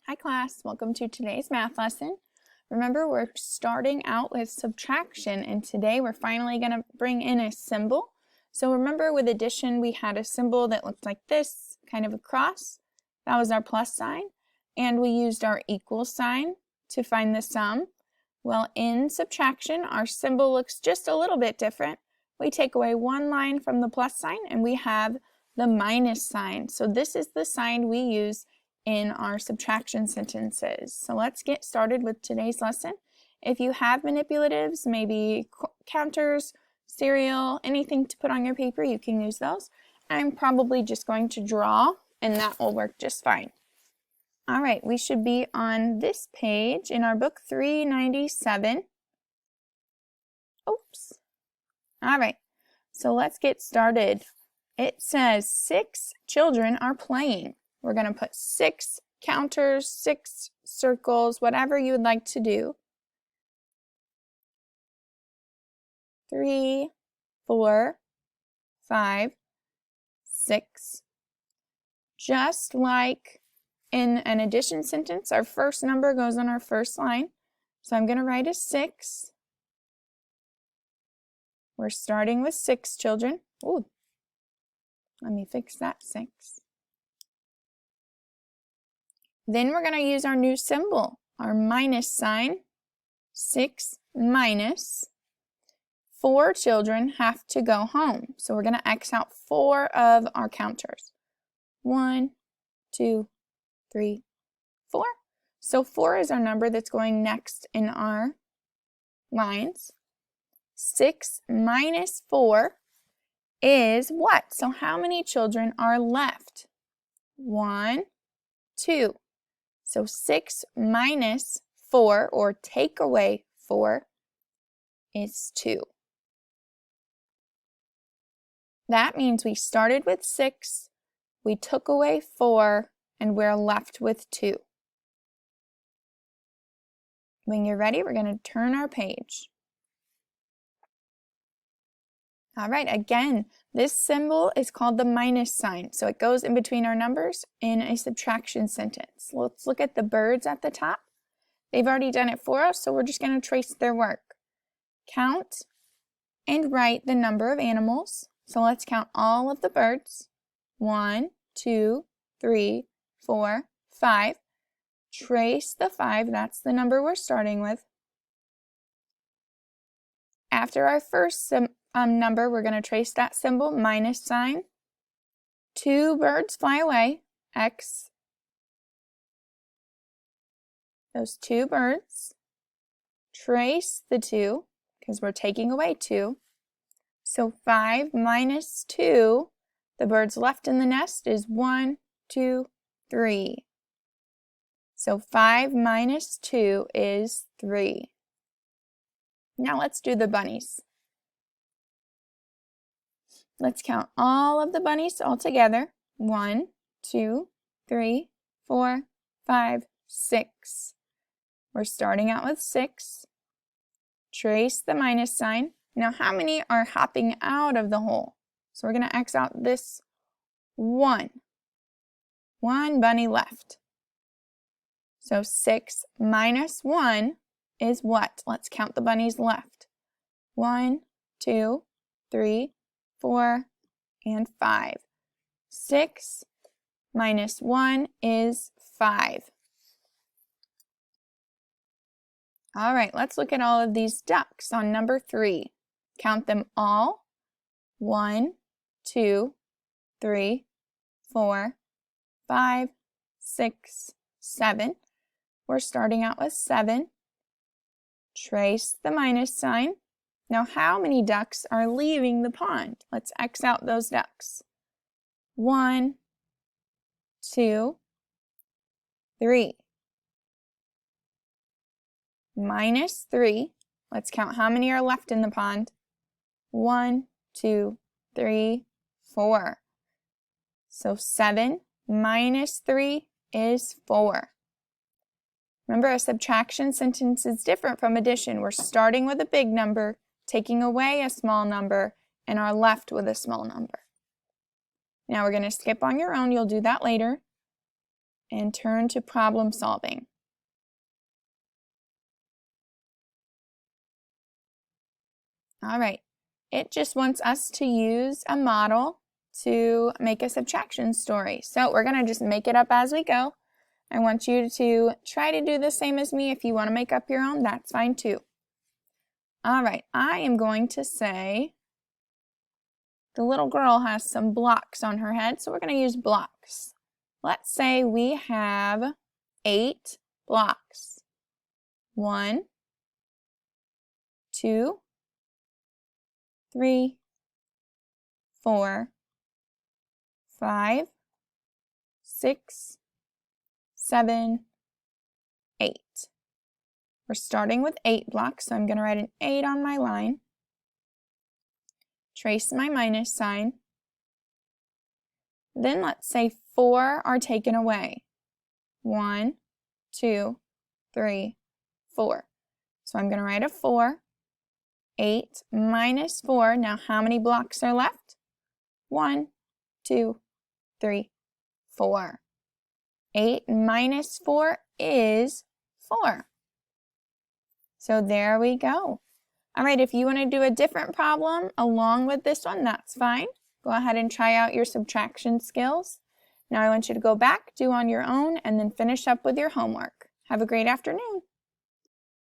Hi class, welcome to today's math lesson. Remember, we're starting out with subtraction, and today we're finally going to bring in a symbol. So remember, with addition we had a symbol that looked like this, kind of a cross. That was our plus sign, and we used our equal sign to find the sum. Well, in subtraction our symbol looks just a little bit different. We take away one line from the plus sign and we have the minus sign. So this is the sign we use in our subtraction sentences. So let's get started with today's lesson. If you have manipulatives, maybe counters, serial, anything to put on your paper, you can use those. I'm probably just going to draw, and that will work just fine. All right, we should be on this page in our book 397. Oops. All right, so let's get started. It says 6 children are playing. We're going to put 6 counters, 6 circles, whatever you would like to do. 3, 4, 5, 6. Just like in an addition sentence, our first number goes on our first line. So I'm going to write a 6. We're starting with 6 children. Ooh, let me fix that 6. Then we're going to use our new symbol, our minus sign. 6 minus. 4 children have to go home. So we're going to X out 4 of our counters. 1, 2, 3, 4. So 4 is our number that's going next in our lines. 6 minus 4 is what? So how many children are left? 1, 2. So 6 minus 4, or take away 4, is 2. That means we started with 6, we took away 4, and we're left with 2. When you're ready, we're going to turn our page. All right, again, this symbol is called the minus sign, so it goes in between our numbers in a subtraction sentence. Let's look at the birds at the top. They've already done it for us, so we're just going to trace their work. Count and write the number of animals. So let's count all of the birds. 1, 2, 3, 4, 5. Trace the 5, that's the number we're starting with. After our first number, we're going to trace that symbol, minus sign. 2 birds fly away, X. Those 2 birds. Trace the 2, because we're taking away 2. So 5 minus 2, the birds left in the nest, is 1, 2, 3. So 5 minus 2 is 3. Now let's do the bunnies. Let's count all of the bunnies all together. 1, 2, 3, 4, 5, 6. We're starting out with 6. Trace the minus sign. Now how many are hopping out of the hole? So we're going to X out this 1. 1 bunny left. So 6 minus 1 is what? Let's count the bunnies left. 1, 2, 3, 4, and 5. 6 minus 1 is 5. All right, let's look at all of these ducks on number 3. Count them all. 1, 2, 3, 4, 5, 6, 7. We're starting out with 7. Trace the minus sign. Now, how many ducks are leaving the pond? Let's X out those ducks. 1, 2, 3. Minus 3. Let's count how many are left in the pond. 1, 2, 3, 4. So 7 minus 3 is 4. Remember, a subtraction sentence is different from addition. We're starting with a big number, taking away a small number, and are left with a small number. Now we're going to skip on your own. You'll do that later. and turn to problem solving. All right, it just wants us to use a model to make a subtraction story. So we're going to just make it up as we go. I want you to try to do the same as me. If you want to make up your own, that's fine too. All right, I am going to say the little girl has some blocks on her head, so we're going to use blocks. Let's say we have 8 blocks. 1, 2, 3, 4, 5, 6, 7, 8. We're starting with 8 blocks, so I'm going to write an 8 on my line. Trace my minus sign. Then let's say 4 are taken away. 1, 2, 3, 4. So I'm going to write a 4. 8 minus 4. Now how many blocks are left? 1, 2, 3, 4. 8 minus 4 is 4. So there we go. All right, if you want to do a different problem along with this one, that's fine. Go ahead and try out your subtraction skills. Now I want you to go back, do on your own, and then finish up with your homework. Have a great afternoon.